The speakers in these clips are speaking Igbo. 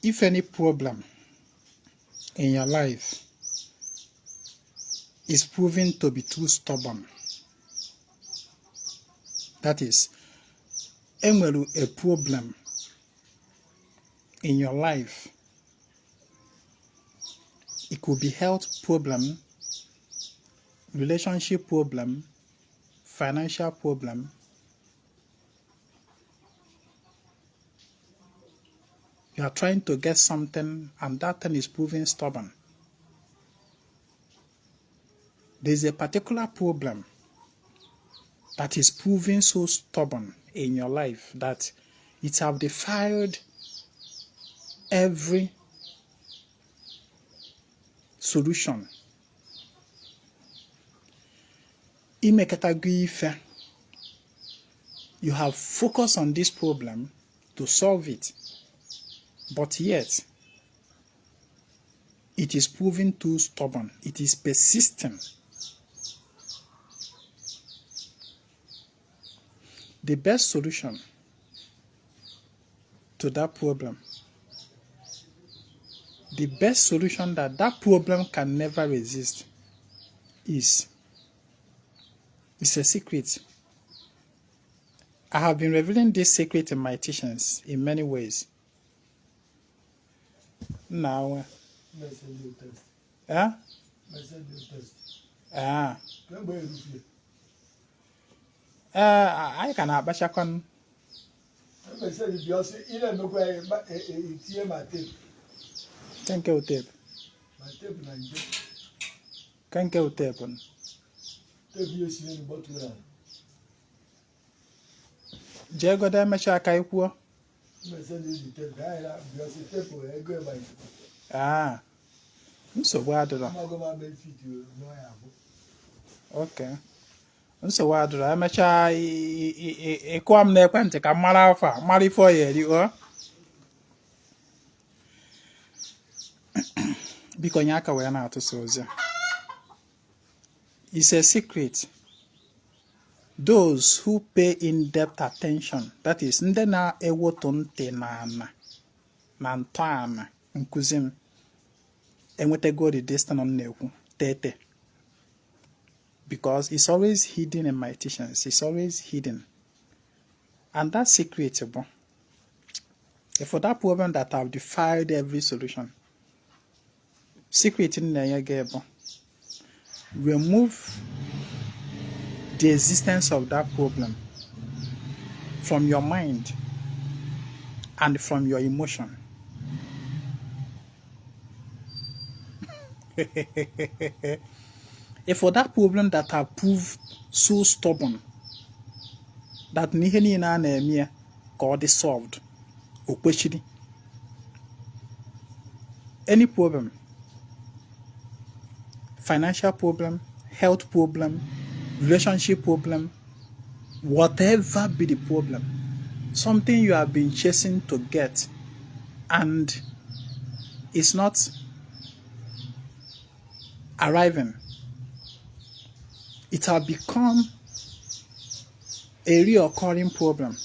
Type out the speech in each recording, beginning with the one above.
If any problem in your life is proven to be too stubborn, that is, a problem in your life, it could be health problem, relationship problem, financial problem. You are trying to get something and that thing is proving stubborn. There is a particular problem that is proving so stubborn in your life that it have defied every solution. You have focused on this problem to solve it, but yet it is proving too stubborn. It is persisting. The best solution to that problem, the best solution that problem can never resist is a secret. I have been revealing this secret in my teachings in many ways. Now, I can have Bashakon. Thank you, tape. Thank you, tape. Jago da machaka ikuo. Nsogbu adịrọ. Okay. Nsogbu adịrọ. Emecha ịkụọ m n'ekwentị ka m mara afọ a, mara ife ya eri o. Biko nye aka wee na-atụsa ozi. It's a secret. Those who pay in-depth attention, that is, ndị na-ewotu ntị na ntọala nkuzi m, enwetego the destiny on na-ekwu tete, because it's always hidden in my teachings. It's always hidden, and that secret, for that problem that I've defied every solution, secret in the remove the existence of that problem from your mind and from your emotion. If for that problem that have proved so stubborn that niheni na na-eme ka solved or question any problem, financial problem, health problem, relationship problem, whatever be the problem, something you have been chasing to get and it's not arriving, it has become a reoccurring problem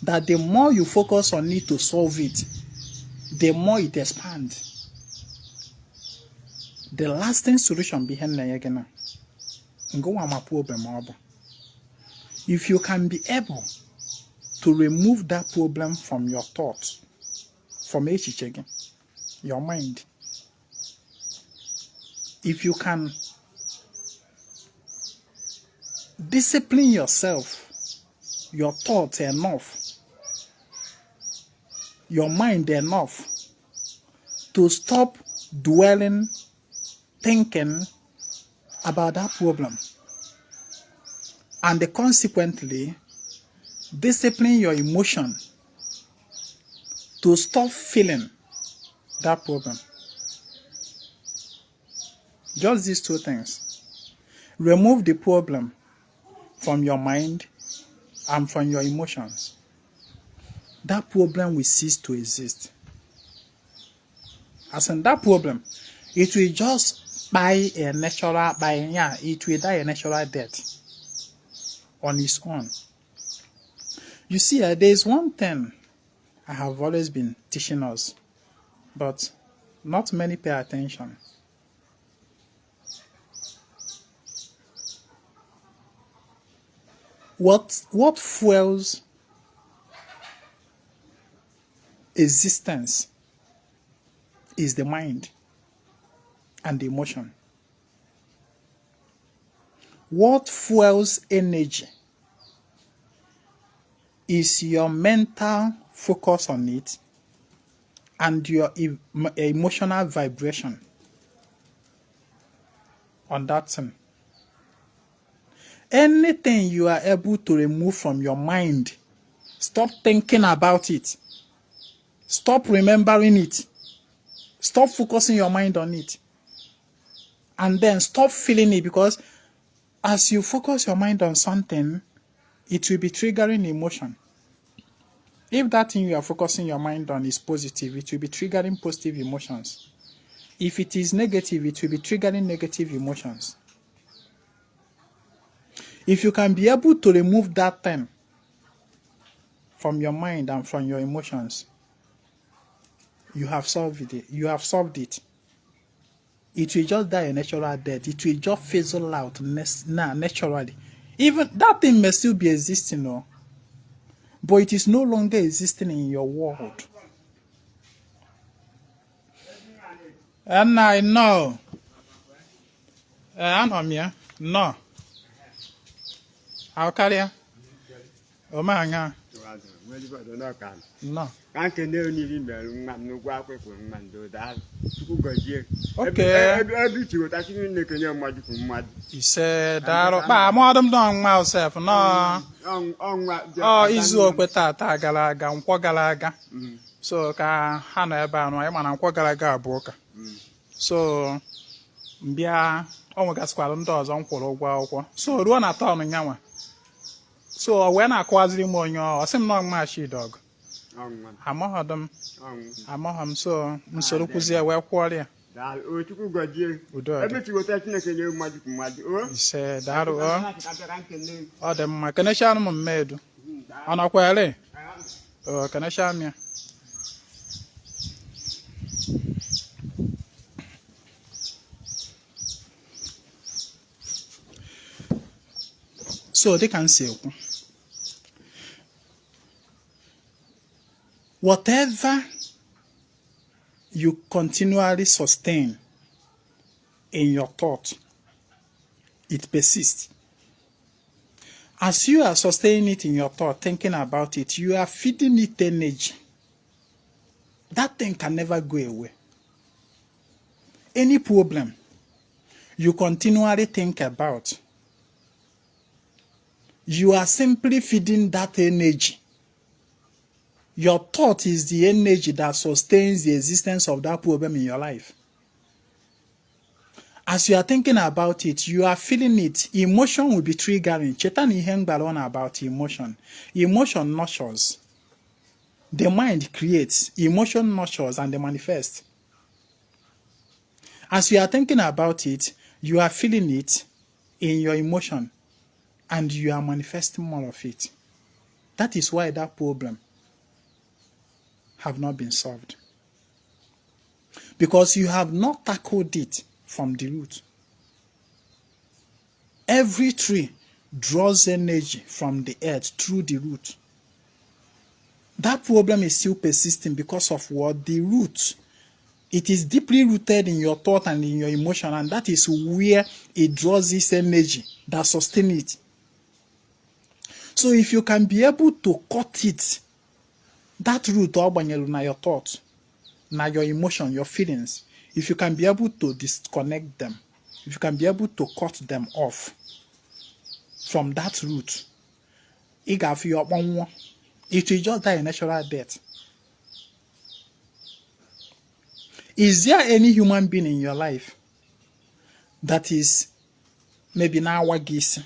that the more you focus on it to solve it, the more it expands. The lasting solution behind the problem. If you can be able to remove that problem from your thoughts, from your mind, if you can discipline yourself, your thoughts enough, your mind enough to stop dwelling, thinking about that problem, and consequently discipline your emotion to stop feeling that problem. Just these two things. Remove the problem from your mind and from your emotions. That problem will cease to exist. As in that problem, it will just it will die a natural death on its own. You see, there is one thing I have always been teaching us but not many pay attention. What fuels existence is the mind and the emotion. What fuels energy is your mental focus on it and your emotional vibration on that thing. Anything you are able to remove from your mind, stop thinking about it. Stop remembering it. Stop focusing your mind on it. And then stop feeling it, because as you focus your mind on something, it will be triggering emotion. If that thing you are focusing your mind on is positive, it will be triggering positive emotions. If it is negative, it will be triggering negative emotions. If you can be able to remove that thing from your mind and from your emotions, you have solved it. You have solved it. It will just die a natural death. It will just fizzle out naturally. Even that thing may still be existing, but it is no longer existing in your world. And I know. I'm here. No. How can you? Oh my God. No. Okay. He said that I'm Adam down myself. No. Oh, he's okay. Tata galaga, galaga. So ka hana eba no, I'm galaga broker. So bia o nwega skwalụ ndị ọzọ nkwụrụ ụgwọ akwụkwọ. So ruo na town nyanwa. So when I kwaziri m onye ọ sị m na ọgma shi dog. Amaghọdụ m so nsoro kwuzie wee kwụọrọ ya. Ise darụ ọ dị mma kenesha m mmedu. Ọ nọkwere? Kenesha m ya. So they can say, whatever you continually sustain in your thought, it persists. As you are sustaining it in your thought, thinking about it, you are feeding it energy. That thing can never go away. Any problem you continually think about, you are simply feeding that energy. Your thought is the energy that sustains the existence of that problem in your life. As you are thinking about it, you are feeling it. Emotion will be triggering. Chetan iheng balon about emotion. Emotion nurtures. The mind creates. Emotion nurtures and they manifest. As you are thinking about it, you are feeling it in your emotion. And you are manifesting more of it. That is why that problem have not been solved. Because you have not tackled it from the root. Every tree draws energy from the earth through the root. That problem is still persisting because of what? The root. It is deeply rooted in your thought and in your emotion, and that is where it draws this energy that sustains it. So if you can be able to cut it, that root na your thought, na your emotion, your feelings, if you can be able to disconnect them, if you can be able to cut them off from that root, it will just die a natural death. Is there any human being in your life that is maybe now wagis?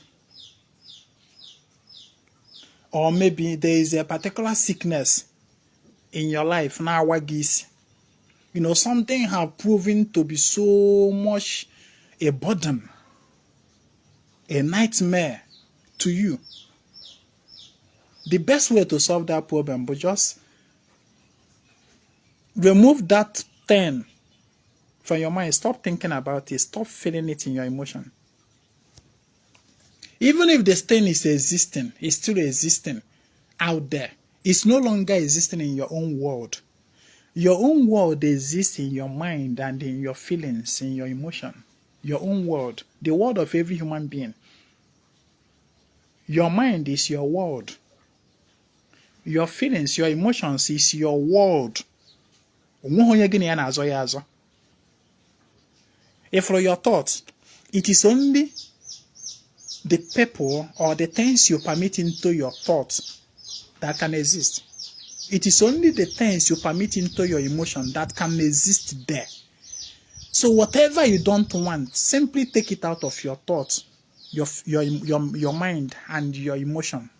Or maybe there is a particular sickness in your life now, wagis. Something have proven to be so much a burden, a nightmare to you. The best way to solve that problem, but just remove that stain from your mind. Stop thinking about it. Stop feeling it in your emotion. Even if the stain is existing, it's still existing out there. It's no longer existing in your own world. Your own world exists in your mind and in your feelings, in your emotion. Your own world, the world of every human being. Your mind is your world. Your feelings, your emotions is your world. If for your thoughts, it is only the people or the things you permit into your thoughts that can exist. It is only the things you permit into your emotion that can exist there. So whatever you don't want, simply take it out of your thoughts, your mind and your emotion.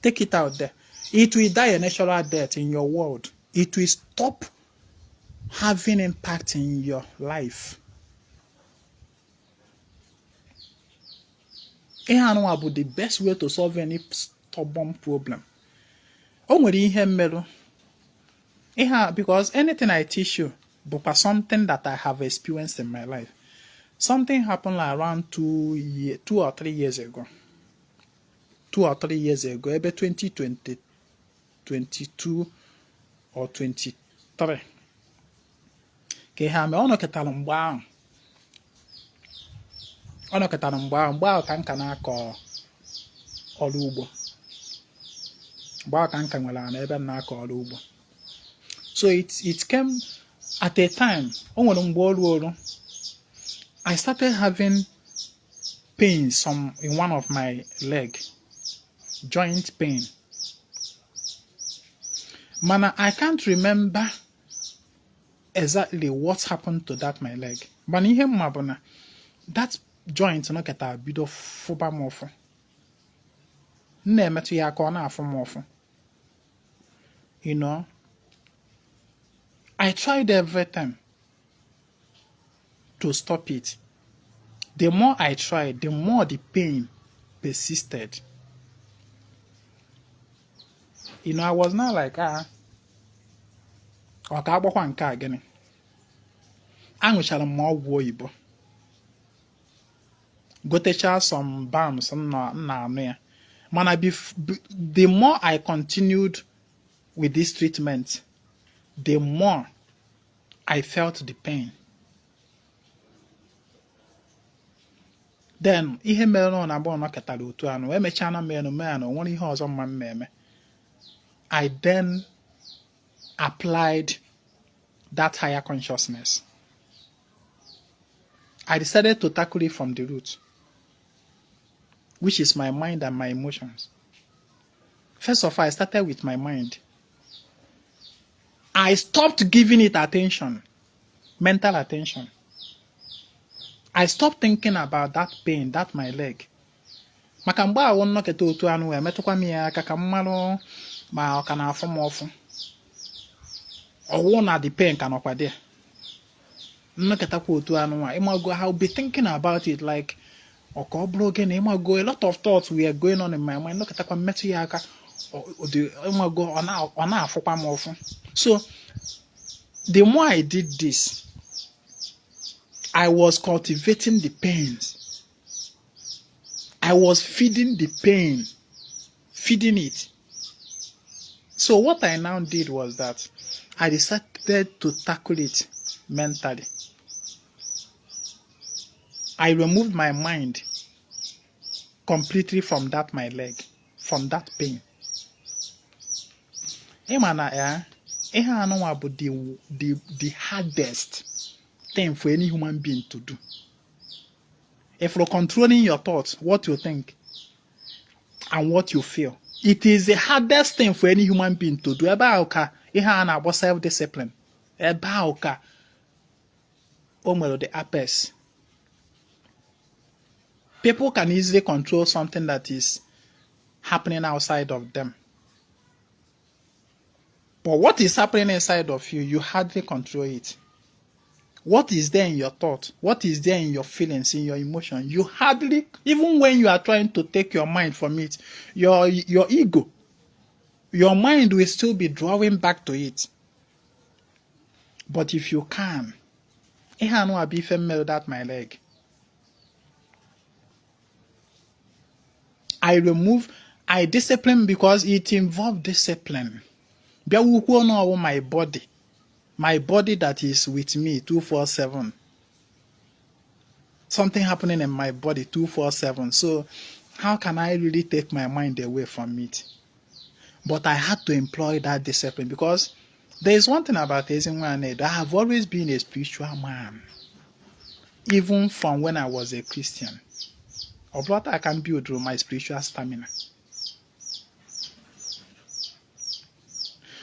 Take it out there. It will die a natural death in your world. It will stop having impact in your life. About the best way to solve any stubborn problem. Because anything I teach you, but something that I have experienced in my life. Something happened around 2 or 3 years ago. 2 or 3 years ago, maybe 2020, 22 or 23. Ono ketara mgbe ahụ ka nka na-akọ ọrụ ugbo. Mgbe ahụ ka nka nwere ana ebe m na-akọ ọrụ ugbo. So it came at a time, o nwere mgbe ọrụ I started having pains in one of my leg, joint pain. Mana, I can't remember exactly what happened to my leg. But ihe mma bụ na that joint no keta bido fụba m ụfụ. Na-emetụ ya aka ọ na-afụ m ụfụ. You know, I tried everything to stop it. The more I tried, the more the pain persisted. You know, I was not like, ọ ka agbakwa nke a gịnị. Aṅụchara m ọgwụ oyibo. Gotecha some balms na anụ ya. Mana the more I continued with this treatment, the more I felt the pain. Then, ihe mere na abụọ na ketara otu anụ, emechana m enu nwere ihe ọzọ mma mmemme. I then applied that higher consciousness. I decided to tackle it from the root, which is my mind and my emotions. First of all, I started with my mind. I stopped giving it attention, mental attention. I stopped thinking about that pain, that my leg. Maka mgbe ahụ nnọkịta otu anụ wee metụkwa m ya aka ka mmanụ ma ọ ka na-afụ m ọfụ. Ọwụ na the pain ka nọkwa there. Nnọkịtakwa otu anụ a, ịmago, I'll be thinking about it like, ọka ọ bụrụ gịnị, ịmago, a lot of thoughts were going on in my mind. Nnọkịtakwa mmetụ ya aka, ịmago, ọ na-afụkwa m ọfụ. So, the more I did this, I was cultivating the pains. I was feeding the pain, feeding it. So what I now did was that I decided to tackle it mentally. I removed my mind completely from that my leg, from that pain. Ihe anụnwa bụ the hardest thing for any human being to do. If you're controlling your thoughts, what you think, and what you feel, it is the hardest thing for any human being to do. Ebe ahụ ka ihe a na-agba self-discipline. Ebe ahụ ka o nwere the apex. People can easily control something that is happening outside of them. But what is happening inside of you, you hardly control it. What is there in your thought? What is there in your feelings, in your emotion? You hardly, even when you are trying to take your mind from it, your ego, your mind will still be drawing back to it. But if you can, that my leg. I discipline because it involved discipline. My body. My body that is with me 247. Something happening in my body 247. So how can I really take my mind away from it? But I had to employ that discipline because there is one thing about Ezinwa Anaedo. I have always been a spiritual man. Even from when I was a Christian. Of what I can build through my spiritual stamina.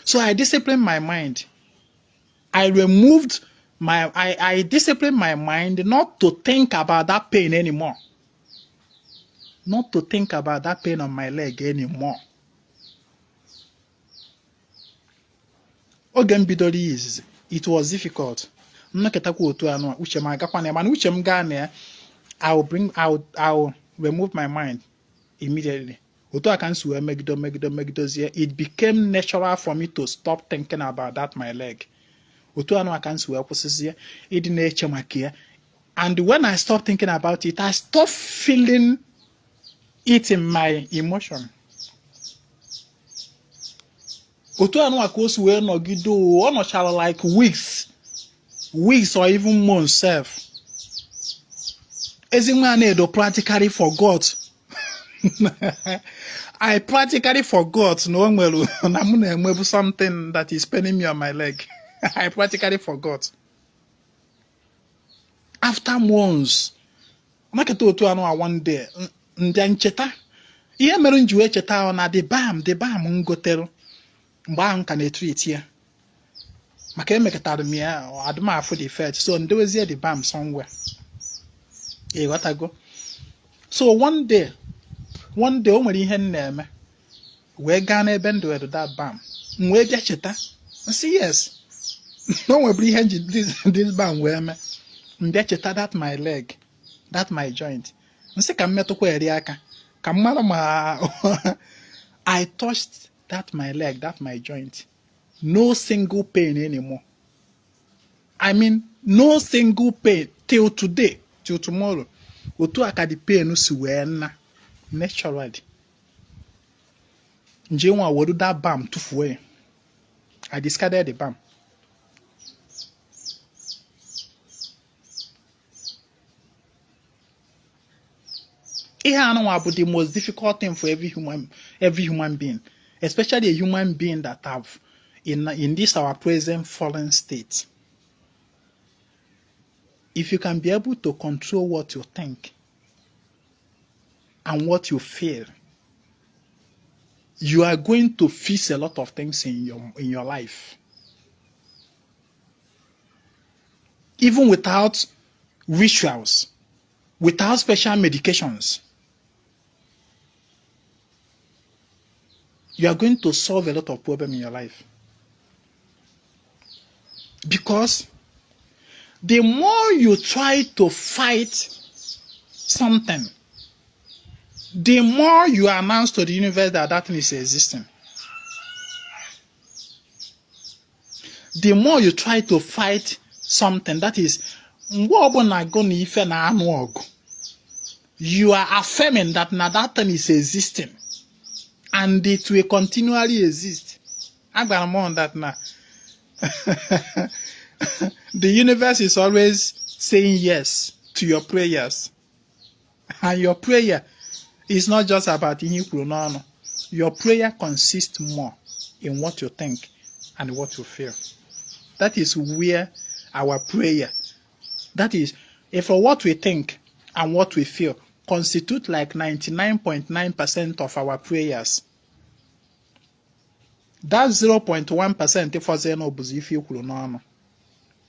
So I disciplined my mind. I disciplined my mind not to think about that pain anymore. Not to think about that pain on my leg anymore. It was difficult. I'll remove my mind immediately. It became natural for me to stop thinking about that my leg. And when I stopped thinking about it, I stopped feeling it in my emotion. Like weeks or even months. Ezinwa Anaedo practically forgot. I practically forgot something that is paining me on my leg. I practically forgot. After months, one day, the balm ngotero. Mba can treat here. Adma for the fed. So there was the balm somewhere. What I go. So one day, when he name, we gonna bend to that balm. We get it. See, yes. No one bring this balm where me. That my leg, that my joint. I touched that my leg, that my joint. No single pain anymore. I mean, no single pain till today, till tomorrow. Otu aka the pain usiwena naturally. Njewa wodu that balm tufuwe. I discarded the balm. The most difficult thing for every human being, especially a human being that have in this our present fallen state. If you can be able to control what you think and what you feel, you are going to fix a lot of things in your life. Even without rituals, without special medications. You are going to solve a lot of problems in your life. Because the more you try to fight something, the more you announce to the universe that that thing is existing. The more you try to fight something, that is, you are affirming that now that thing is existing. And it will continually exist. I'm going to on that now. The universe is always saying yes to your prayers. And your prayer is not just about no. Your prayer consists more in what you think and what you feel. That is where our prayer, that is, if what we think and what we feel constitute like 99.9% of our prayers. That's 0.1% if for zero if you could know.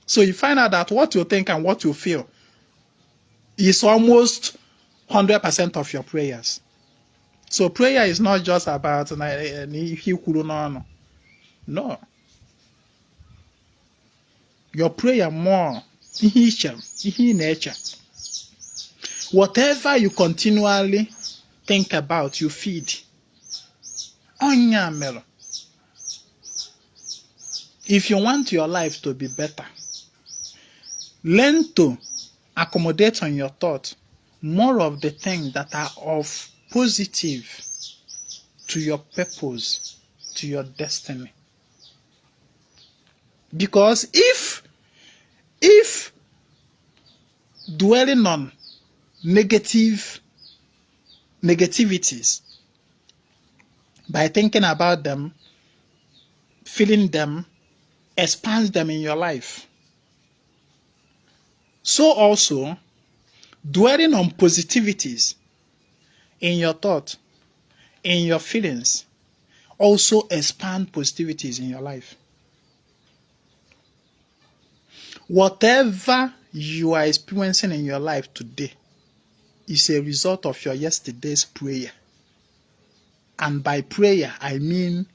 So you find out that what you think and what you feel is almost 100% of your prayers. So prayer is not just about if you could know. No. Your prayer more in nature. Whatever you continually think about, you feed. If you want your life to be better, learn to accommodate on your thought more of the things that are of positive to your purpose, to your destiny. Because if dwelling on negativities, by thinking about them, feeling them, expands them in your life. So also, dwelling on positivities in your thought, in your feelings, also expand positivities in your life. Whatever you are experiencing in your life today is a result of your yesterday's prayer. And by prayer, I mean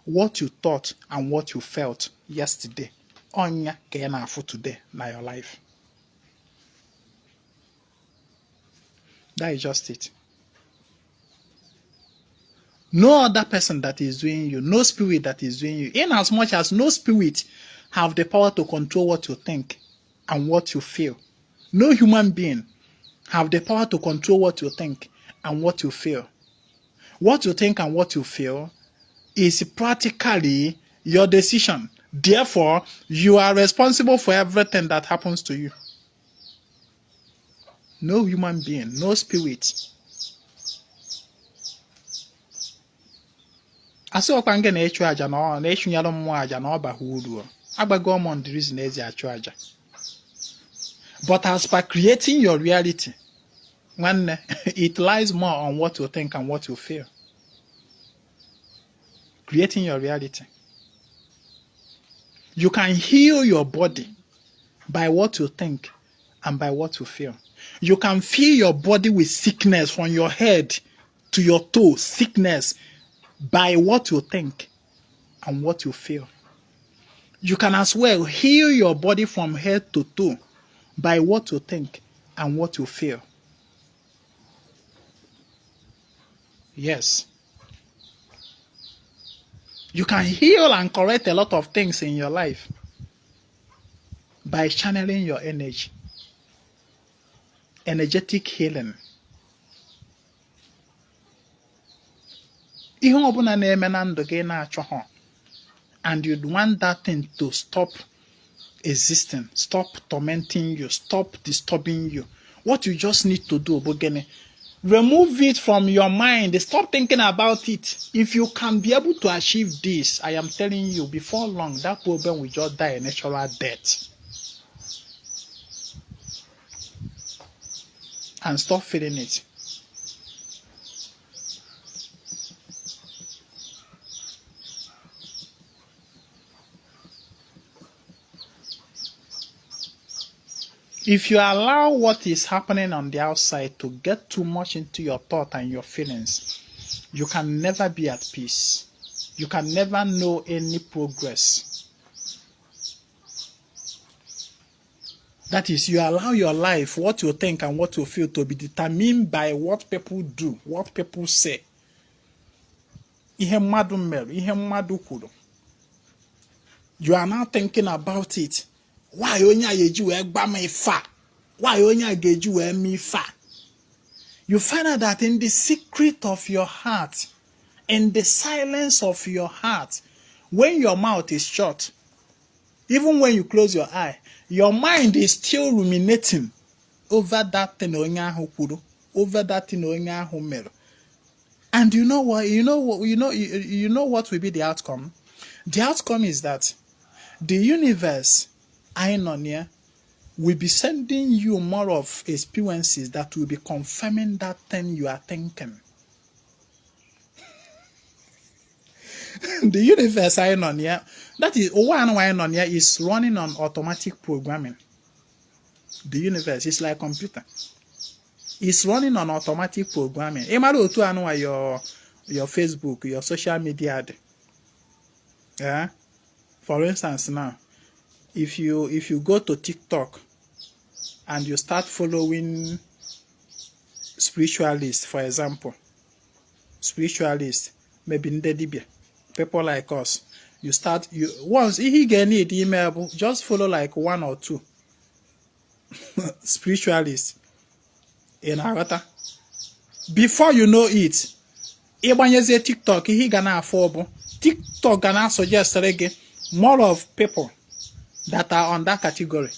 what you thought and what you felt yesterday. Onya kena for today na your life. That is just it. No other person that is doing you, no spirit that is doing you, in as much as no spirit have the power to control what you think and what you feel. No human being have the power to control what you think and what you feel. What you think and what you feel is practically your decision. Therefore, you are responsible for everything that happens to you. No human being, no spirit. Asị ọkwa nke na-echu aja na-echunyere mmụọ aja na ọba ha uru. Agbago ọmọ the reason ezi achụ aja. But as per creating your reality, when it lies more on what you think and what you feel. Creating your reality. You can heal your body by what you think and by what you feel. You can fill your body with sickness from your head to your toe, sickness by what you think and what you feel. You can as well heal your body from head to toe by what you think and what you feel. Yes. You can heal and correct a lot of things in your life by channeling your energy. Energetic healing. Ihe ọbụla na-eme na ndụ gị na-achọ ha, and you want that thing to stop existing, stop tormenting you, stop disturbing you. What you just need to do, Bogene, remove it from your mind. Stop thinking about it. If you can be able to achieve this, I am telling you, before long, that problem will just die a natural death. And stop feeling it. If you allow what is happening on the outside to get too much into your thought and your feelings, you can never be at peace. You can never know any progress. That is, you allow your life, what you think and what you feel, to be determined by what people do, what people say. Ihe mmadụ mere, ihe mmadụ kwuru. You are now thinking about it. Why onye a ga-eji wee gba m ifa? Why onye a ga-eji wee me ifa? You find out that in the secret of your heart, in the silence of your heart, when your mouth is shut, even when you close your eye, your mind is still ruminating over that thing onye ahụ kwuru, over that thing onye ahụ mere. And you know what? You know what will be the outcome? The outcome is that the universe, Ainonia, will be sending you more of experiences that will be confirming that thing you are thinking. The universe, Ainonia, that is one Ainonia, is running on automatic programming. The universe is like a computer. It's running on automatic programming. Your Facebook, your social media. Yeah. For instance, now, if you go to TikTok and you start following spiritualists, for example, spiritualists, maybe Ndedibia, people like us, once he get need email, just follow like 1 or 2 spiritualists in Arata. Before you know it, ịgbanyezi TikTok, he gonna afford TikTok gonna suggest again more of people that are on that category.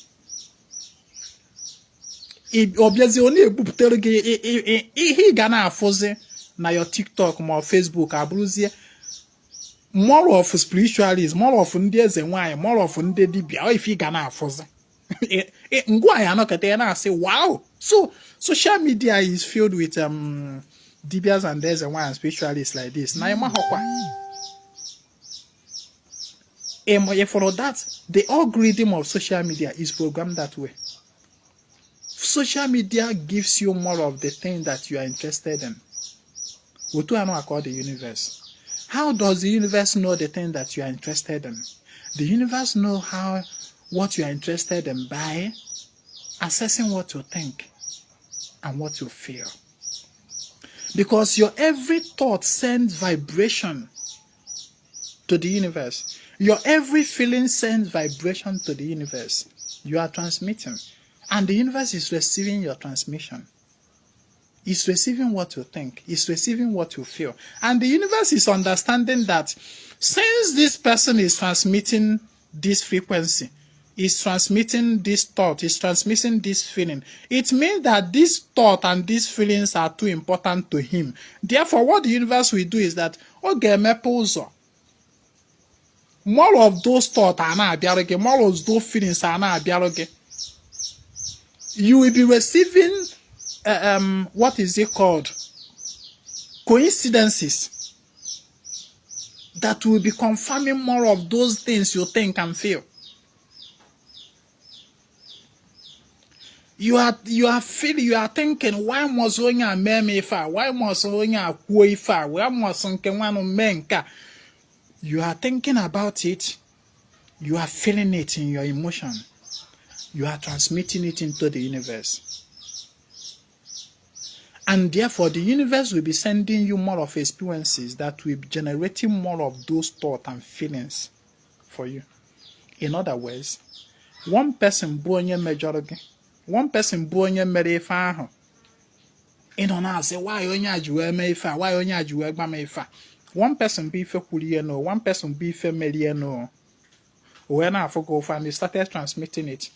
Obviously only ebupụtere gị he gonna afford na your TikTok or Facebook abụrụzie more of spiritualists, more of ndị eze nwanyị, more of ndị dibịa, if he gonna afford ngwa ya nọkọta na say wow. So social media is filled with dibias and eze nwanyị spiritualists like this. Na ịma họkwa for that, the algorithm of social media is programmed that way. Social media gives you more of the thing that you are interested in. What do I know about the universe? How does the universe know the thing that you are interested in? The universe know what you are interested in by assessing what you think and what you feel. Because your every thought sends vibration to the universe. Your every feeling sends vibration to the universe. You are transmitting. And the universe is receiving your transmission. It's receiving what you think. It's receiving what you feel. And the universe is understanding that since this person is transmitting this frequency, is transmitting this thought, is transmitting this feeling, it means that this thought and these feelings are too important to him. Therefore, what the universe will do is that, okay, more of those thoughts are not biology, more of those feelings are not biology. You will be receiving what is it called? Coincidences that will be confirming more of those things you think and feel. You are thinking, why must we a why must we a why must menka? You are thinking about it, you are feeling it in your emotion, you are transmitting it into the universe. And therefore, the universe will be sending you more of experiences that will be generating more of those thoughts and feelings for you. In other words, one person born majority, one person born mere ife ahụ. You know now say why onye ajuwe me ife, why onye ajuwe gba me ife. One person be ife kwulie no, one person be ife melie no. When I forgot and they started transmitting it,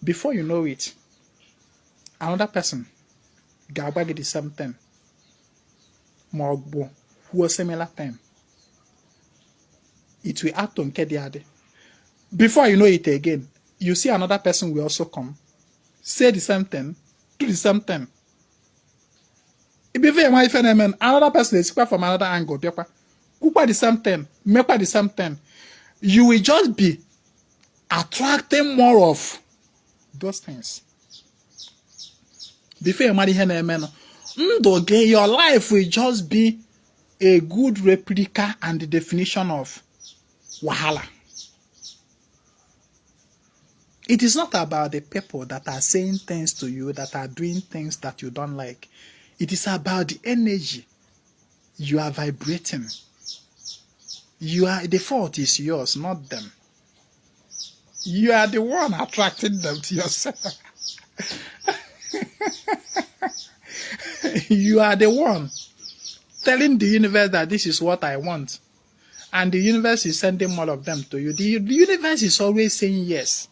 before you know it, another person ga-agba the same thing ma ọ bụ kwuo similar thing. It will act on nke dị adị. Before you know it again, you see another person will also come, say the same thing, do the same thing. Before my phenomenon, another person is from another angle, kwukwa the same thing, mekwa the same thing. You will just be attracting more of those things. Before you marry your life will just be a good replica and the definition of wahala. It is not about the people that are saying things to you, that are doing things that you don't like. It is about the energy you are vibrating. The fault is yours, not them. You are the one attracting them to yourself. You are the one telling the universe that this is what I want. And the universe is sending more of them to you. The universe is always saying yes.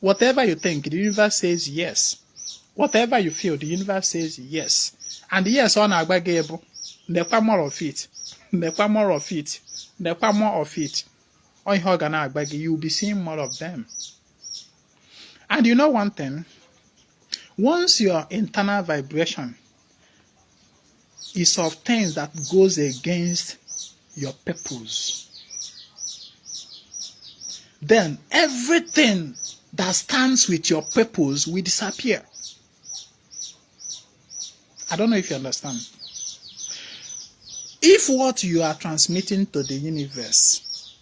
Whatever you think, the universe says yes. Whatever you feel, the universe says yes. And yes, on Agbagebo, nekwa more of it. Nekwa more of it. Nekwa more of it. On Hogana Agbagi, you'll be seeing more of them. And you know one thing? Once your internal vibration is of things that goes against your purpose, then everything that stands with your purpose will disappear. I don't know if you understand. If what you are transmitting to the universe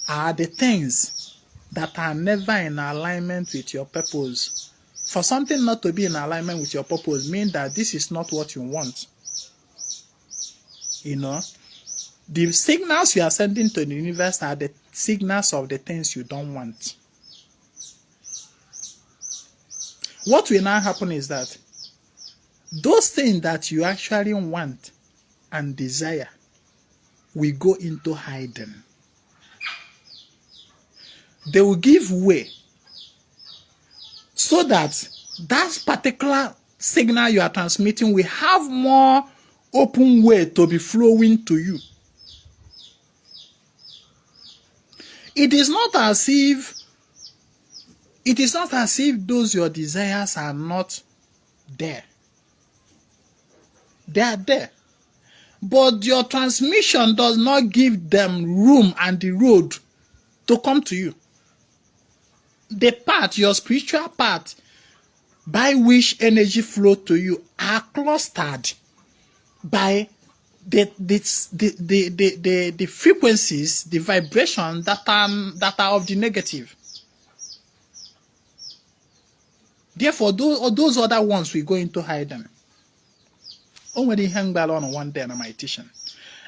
are the things that are never in alignment with your purpose, for something not to be in alignment with your purpose means that this is not what you want. You know, The signals you are sending to the universe are the signals of the things you don't want. What will now happen is that those things that you actually want and desire will go into hiding. They will give way so that that particular signal you are transmitting will have more open way to be flowing to you. It is not as if those your desires are not there. They are there. But your transmission does not give them room and the road to come to you. The path, your spiritual path, by which energy flow to you are clustered by the frequencies, the vibrations that are of the negative. Therefore, those other ones we go into hiding. Only hang balon one day na my teaching.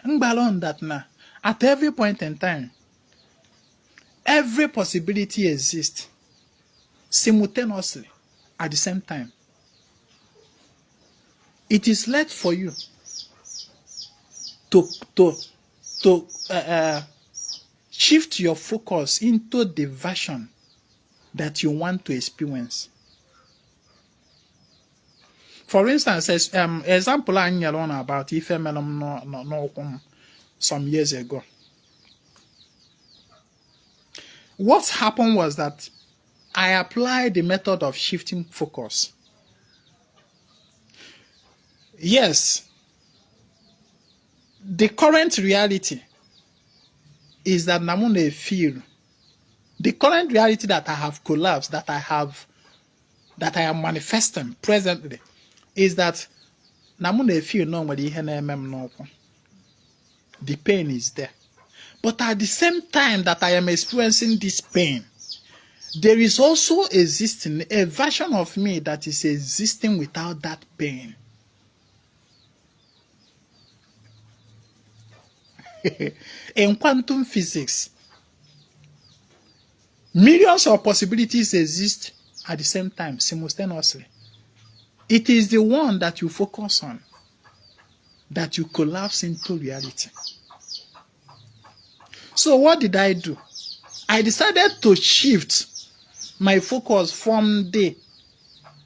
Hang balon that now at every point in time, every possibility exists simultaneously at the same time. It is left for you to shift your focus into the version that you want to experience. For instance, example I knew about if some years ago. What happened was that I applied the method of shifting focus. Yes, the current reality is that Namune feel the current reality that I have collapsed, that I am manifesting presently, is that Namune feel normally the pain is there. But at the same time that I am experiencing this pain, there is also existing a version of me that is existing without that pain. In quantum physics, millions of possibilities exist at the same time, simultaneously. It is the one that you focus on that you collapse into reality. So what did I do? I decided to shift my focus from the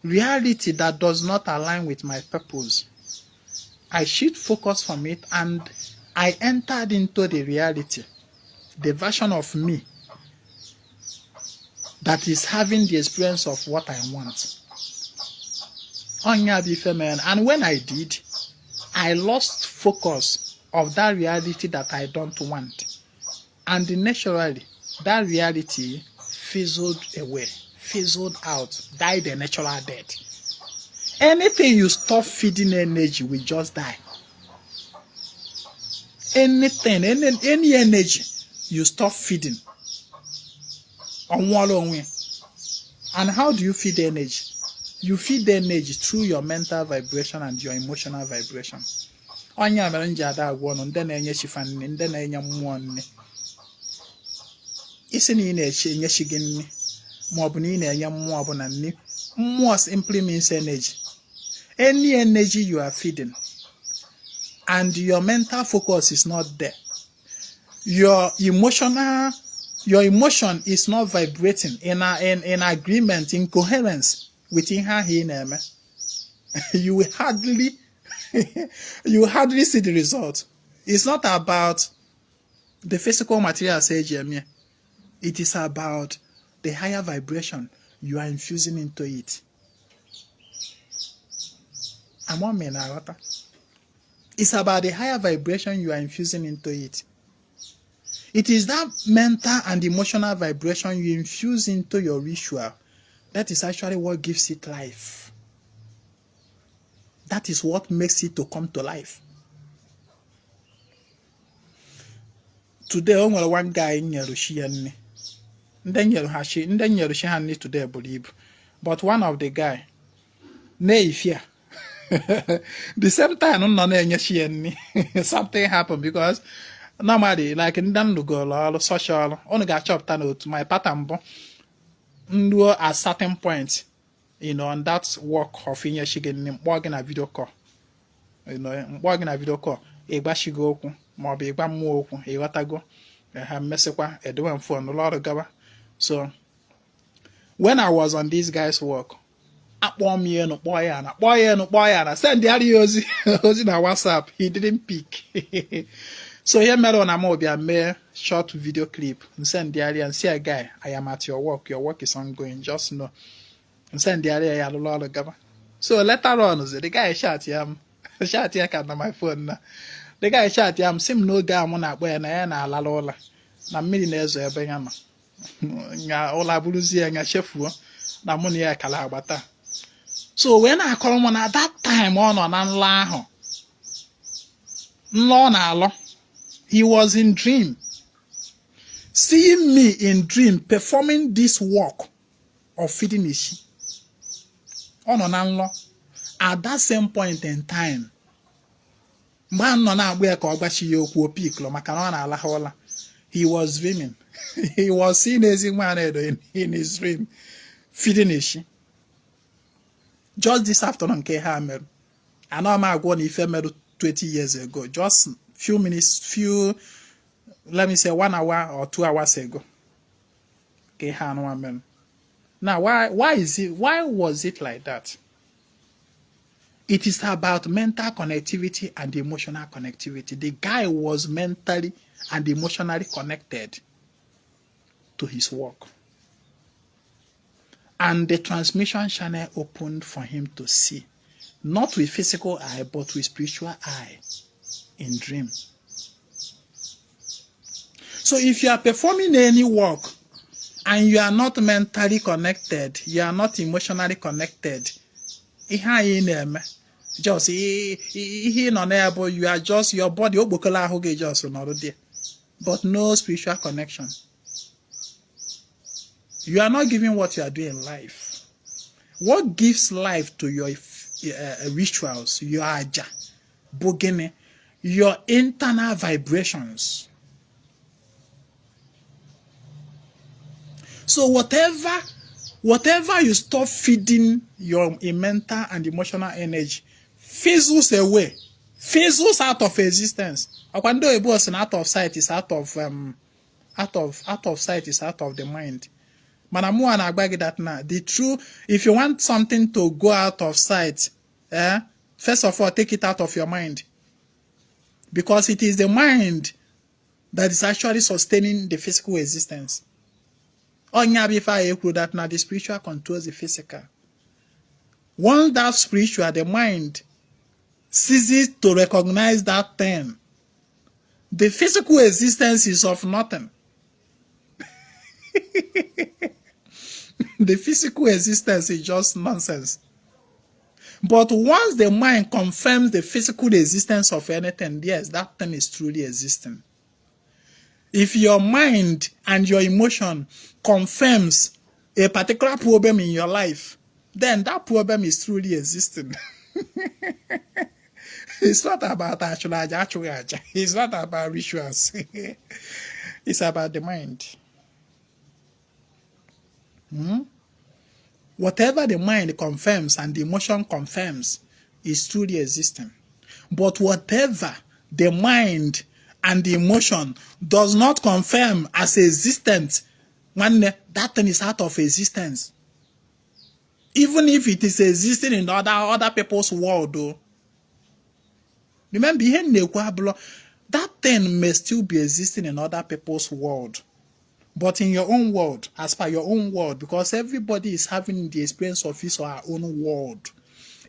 reality that does not align with my purpose. I shift focus from it and I entered into the reality, the version of me that is having the experience of what I want. And when I did, I lost focus of that reality that I don't want. And naturally, that reality fizzled away, fizzled out, died a natural death. Anything you stop feeding energy will just die. Anything, any energy you stop feeding on one way. And how do you feed the energy? You feed the energy through your mental vibration and your emotional vibration. Simply means energy. Any energy you are feeding and your mental focus is not there, your emotion is not vibrating in agreement, in coherence within her name, you will hardly see the result. It's not about the physical material, it is about the higher vibration you are infusing into it. It's about the higher vibration you are infusing into it. It is that mental and emotional vibration you infuse into your ritual that is actually what gives it life. That is what makes it to come to life. Today, only one guy in Yerushian. Then Yerushian today, I believe. But one of the guy, Neifia. The same time, something happened because normally like ndị go ọrụ social unu ga-achọpụta n'otu my pattern bụ nruo at certain point on that work of inye shige mkpọ gị na video call mkpọ gị na video call ịgbashigo okwu maọbụ ịgba mmụọ okwu ịghọtago ha mmesịkwa edowe m phone n'ụlọ ọrụ gaba. So when I was on this guy's work, akpọ m ya kpọọ ya na send ya ozi na WhatsApp. He didn't pick. So here mero na mo bia me short video clip. Send the area and say, a guy, I am at your work. Your work is ongoing. Just know. Send the area ya lolo gaba. So later on, the guy shot him. Shot ya na my phone na. The guy shot him. Sim no guy mo na boy na ya na alalola. Na mmiri na ezo ebe ya ma. Nga ola buluzi ya nga chefu na mo na ya kala agbata. So when I call him at that time on na nlo ahụ. Nlo na alo. He was in dream. Seeing me in dream performing this work of feeding his sheep. At that same point in time, he was dreaming. He was seeing Ezinwa Anaedo in his dream feeding his sheep. Just this afternoon, I know I'm going to 20 years ago. Just few minutes, let me say 1 hour or 2 hours ago. Now, why was it like that? It is about mental connectivity and emotional connectivity. The guy was mentally and emotionally connected to his work. And the transmission channel opened for him to see, not with physical eye, but with spiritual eye. In dream. So if you are performing any work and you are not mentally connected, you are not emotionally connected, just you are just your body but no spiritual connection. You are not giving what you are doing in life. What gives life to your rituals, your aja, bogene, your internal vibrations. So whatever you stop feeding your mental and emotional energy fizzles away, fizzles out of existence. Out of sight is out of sight is out of the mind. Manamu and Agbagi that now. The true, if you want something to go out of sight, first of all, take it out of your mind. Because it is the mind that is actually sustaining the physical existence. That now the spiritual controls the physical. Once that spiritual, the mind ceases to recognize that thing, the physical existence is of nothing. The physical existence is just nonsense. But once the mind confirms the physical existence of anything, yes, that thing is truly existing. If your mind and your emotion confirms a particular problem in your life, then that problem is truly existing. It's not about achulaja. It's not about rituals. It's about the mind. Whatever the mind confirms and the emotion confirms is truly existing. But whatever the mind and the emotion does not confirm as existent, when that thing is out of existence. Even if it is existing in other people's world, though. Remember, that thing may still be existing in other people's world. But in your own world, as per your own world, because everybody is having the experience of his or her own world.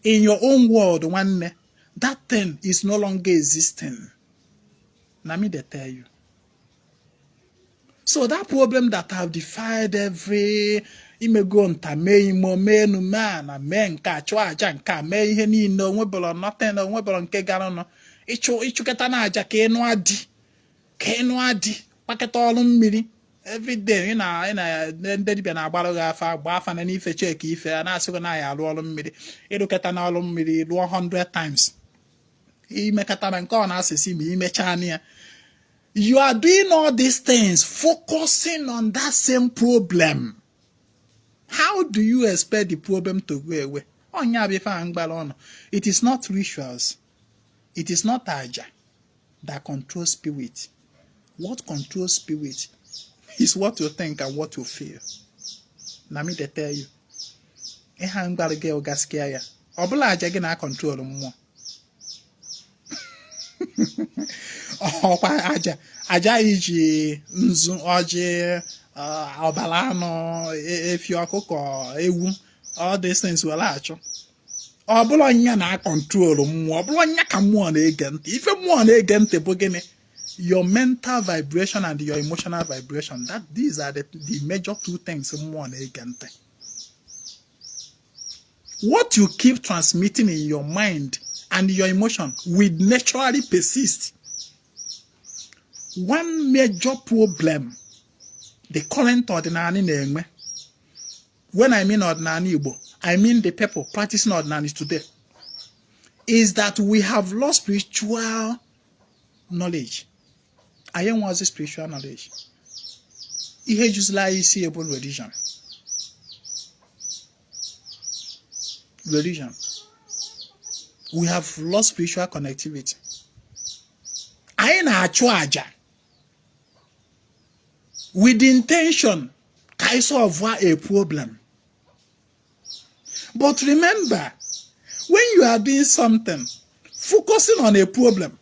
In your own world, that thing is no longer existing. Let me tell you. So that problem that have defied every imegonta meimo menu man men kachwa janka me ihe ni no nwebolo nothing no nwebolo nke gara no ichuketa na aja ka enu adi paketa olu mmiri every day na ndị dibia na agbaro ga afa na ife check ife na asịgo na ya alu olu mmiri eduketa na olu mmiri ruo 100 times imekata na nke ọ na asịsị ma imecha anya You are doing all these things, focusing on that same problem. How do you expect the problem to go away? It is not rituals. It is not Aja that controls spirit. What controls spirit is what you think and what you feel. Now me they tell you. Obula Aja gị na control mmụọ. Aja iji nzu ọjị ọbara anụ efi ọkụkọ ewu, all these things were achọ. Ọbụla nya na control mmụọ, ọbụla nya ka mmụọ na-ege ntị. Ife mmụọ na-ege ntị bụ gịnị? Your mental vibration and your emotional vibration. These are the major two things mmụọ na-ege ntị. What you keep transmitting in your mind and your emotion will naturally persist. One major problem the current ordinary na-enwe, when I mean ordinary Igbo, I mean the people practicing ordinary today, is that we have lost spiritual knowledge. I am was spiritual knowledge. Ihe juzla isi able religion. Religion. We have lost spiritual connectivity. I na-achụ aja with the intention to solve a problem. But remember, when you are doing something, focusing on a problem,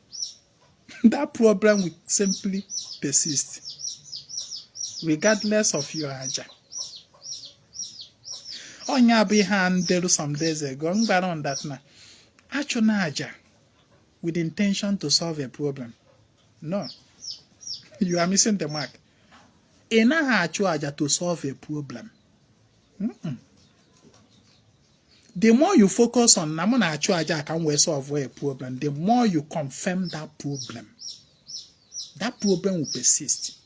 that problem will simply persist, regardless of your aja. Onya be handled some days ago, on that now. Actually, aja with the intention to solve a problem. No, you are missing the mark. Ena achụ aja to solve a problem. The more you focus on namu na achụ aja can we solve a problem, the more you confirm that problem. That problem will persist,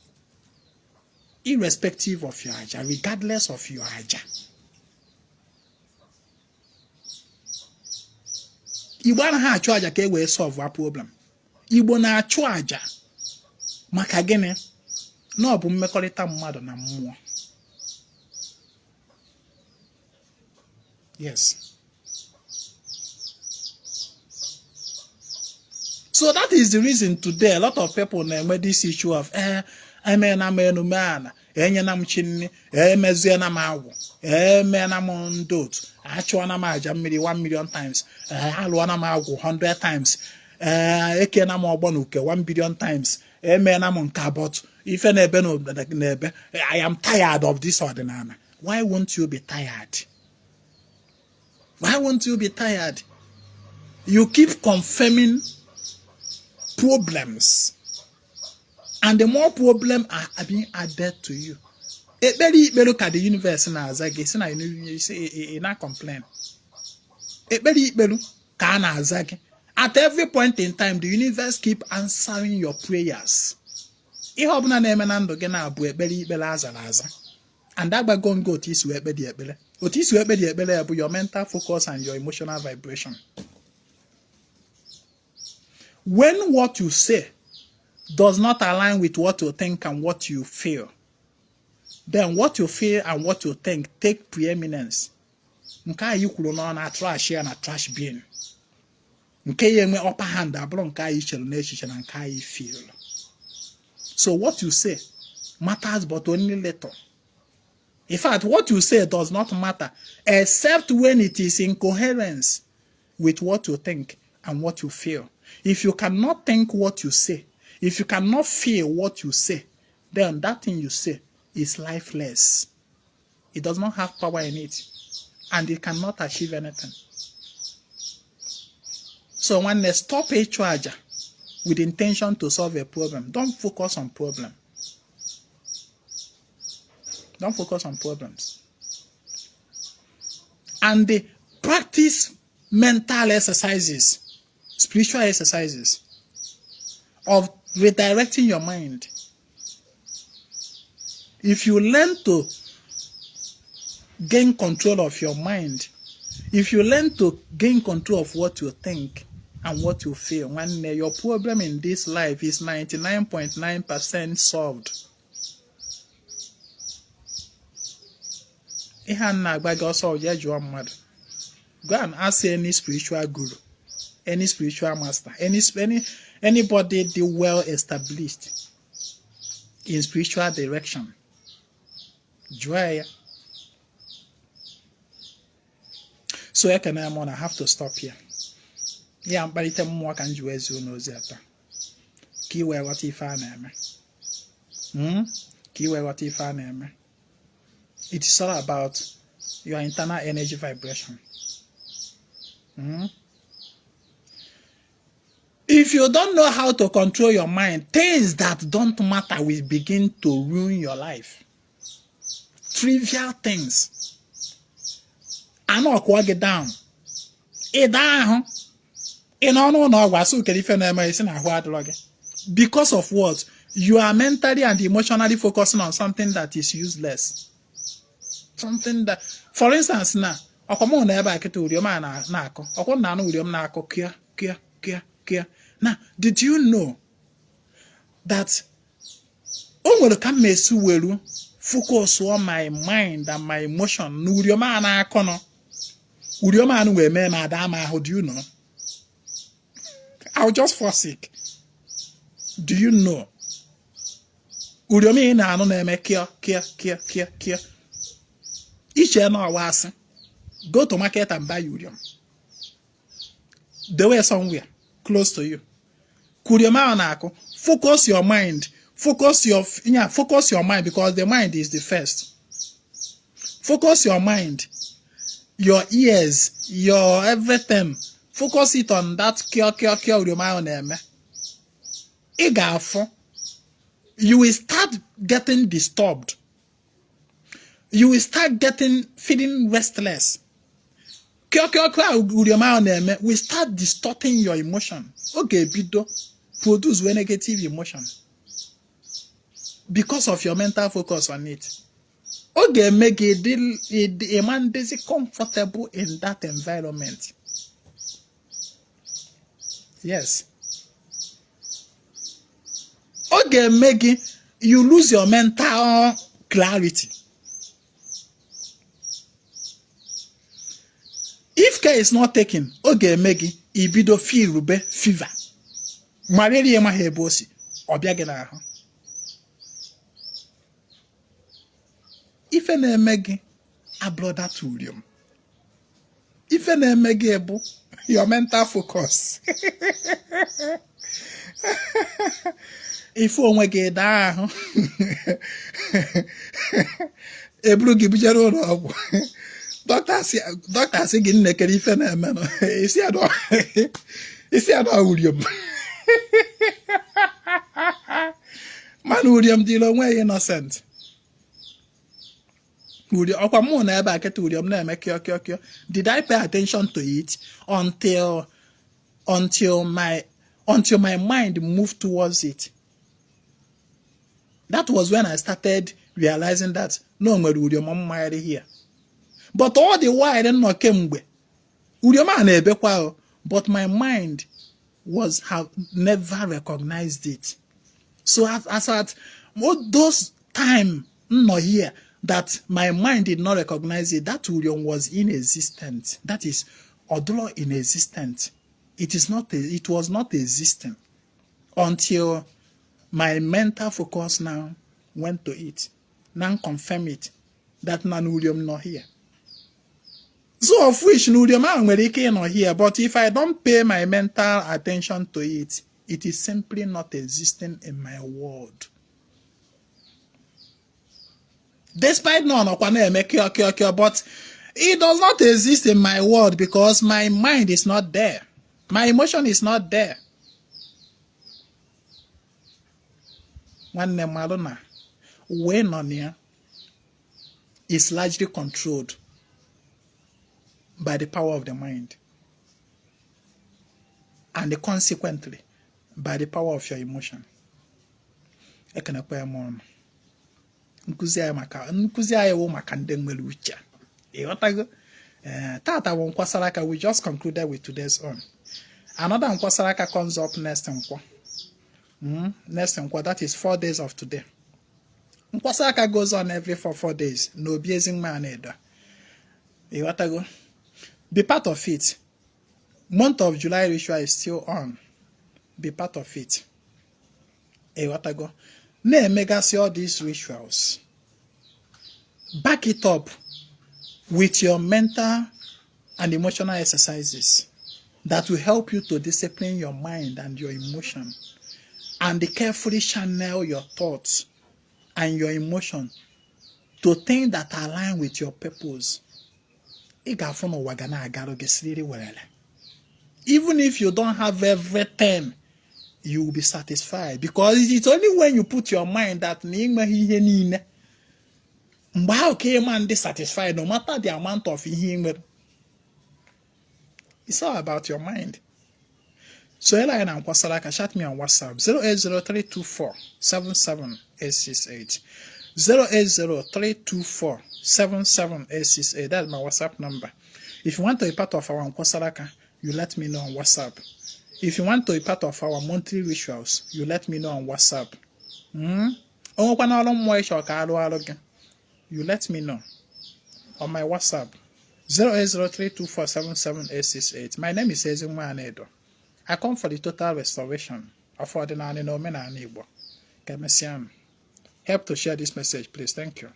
irrespective of your aja, regardless of your aja. Igbo anaghị achụ aja ka e wee solve a problem. Igbo na-achụ aja maka gịnị? Na ọ bụ mmekọrịta mmadụ na mmụọ. Yes. So that is the reason today a lot of people na-enwe this issue of emena m enumana, enyena m chinni, emeziena m agwụ, emena m ndị otu, achụọna m aja mmiri 1 million times, alụọna m agwụ 100 times, ekena m ọgbọ n'uke 1 billion times, emena m nke abọtụ, ife na-ebe n'ebe. I am tired of this ordinary. Why won't you be tired? Why won't you be tired? You keep confirming problems, and the more problems are being added to you. Look at the universe now. You say not complain. At every point in time, the universe keep answering your prayers. And that by going go to your mental focus and your emotional vibration. When what you say does not align with what you think and what you feel, then what you feel and what you think take preeminence. Nka yi kwuru na trash ya na trash bin. Nke ye nwe upper hand abụrụ nka yi chere na echiche na nka yi feel. So what you say matters but only little. In fact, what you say does not matter except when it is in coherence with what you think and what you feel. If you cannot think what you say, if you cannot feel what you say, then that thing you say is lifeless. It does not have power in it, and it cannot achieve anything. So when they stop a charger with intention to solve a problem, don't focus on problem. Don't focus on problems. And they practice mental exercises, spiritual exercises of redirecting your mind. If you learn to gain control of your mind, if you learn to gain control of what you think, and what you feel. When your problem in this life is 99.9% solved. Go and ask any spiritual guru, any spiritual master, anybody well established in spiritual direction. Joy. So I have to stop here. Yeah, but it's more can you as you know that. Kiwe what if I name? Kiwe what if I name? It is all about your internal energy vibration. If you don't know how to control your mind, things that don't matter will begin to ruin your life. Trivial things. I know what get down. Because of what? You are mentally and emotionally focusing on something that is useless. Something that, for instance, now, now, did you know that focus on my mind and my emotion? Do you know? I'll just fall sick. Do you know? Go to market and buy urium. They were somewhere close to you. Focus your mind. Focus your mind, because the mind is the first. Focus your mind, your ears, your everything. Focus it on that you will start getting disturbed. You will start feeling restless. We start distorting your emotion. Okay, produce negative emotion because of your mental focus on it. Okay, make a man comfortable in that environment. Yes. Okay, make you lose your mental clarity. If care is not taken, okay, make ibido feel fever. Malaria ma hebosi obiagena ahụ. Ife na-emegi abroda turium. Ife na-emegi ebu your mental focus. If onwe gị daa ahụ, eburu gị bujere ụlọ ọgwụ. Doctor say gin nekere ife na eme no. Isi ado urium. Man urium dilo onwe innocent. Did I pay attention to it until my mind moved towards it? That was when I started realizing that no urium here. But all the while I didn't know urium, but my mind have never recognized it. So as at those time not here that my mind did not recognize it, that urium was inexistent. That is, although inexistent, it was not existing until my mental focus now went to it, now confirm it that urium not here. So of which urium not here, but if I don't pay my mental attention to it, it is simply not existing in my world. Despite but it does not exist in my world because my mind is not there. My emotion is not there. When Malona, when on here, is largely controlled by the power of the mind, and consequently by the power of your emotion. I can acquire more. Nkuzi anyị wụ maka ndị nwere uche. Tata wonkwasaraka, we just concluded with today's on. Another Nkwasaraka comes up next Nkwa. Next Nkwa, that is 4 days of today. Nkwasaraka goes on every 4 days. No Ezinwa Anaedo. You want to go? Be part of it. Month of July ritual is still on. Be part of it. You want to go? See all these rituals. Back it up with your mental and emotional exercises that will help you to discipline your mind and your emotion, and carefully channel your thoughts and your emotion to things that align with your purpose. Even if you don't have everything, you will be satisfied, because it's only when you put your mind that how can man dissatisfied no matter the amount of him. It's all about your mind. So Ella and Nkwasaraka, chat me on WhatsApp 08032477868. 08032477868. That's my WhatsApp number. If you want to be part of our Nkwasaraka, you let me know on WhatsApp. If you want to be part of our monthly rituals, you let me know on WhatsApp. You let me know on my WhatsApp 08032477868. My name is Ezinwa Anaedo. I come for the total restoration of ordinary no men and Igbo. Help to share this message, please. Thank you.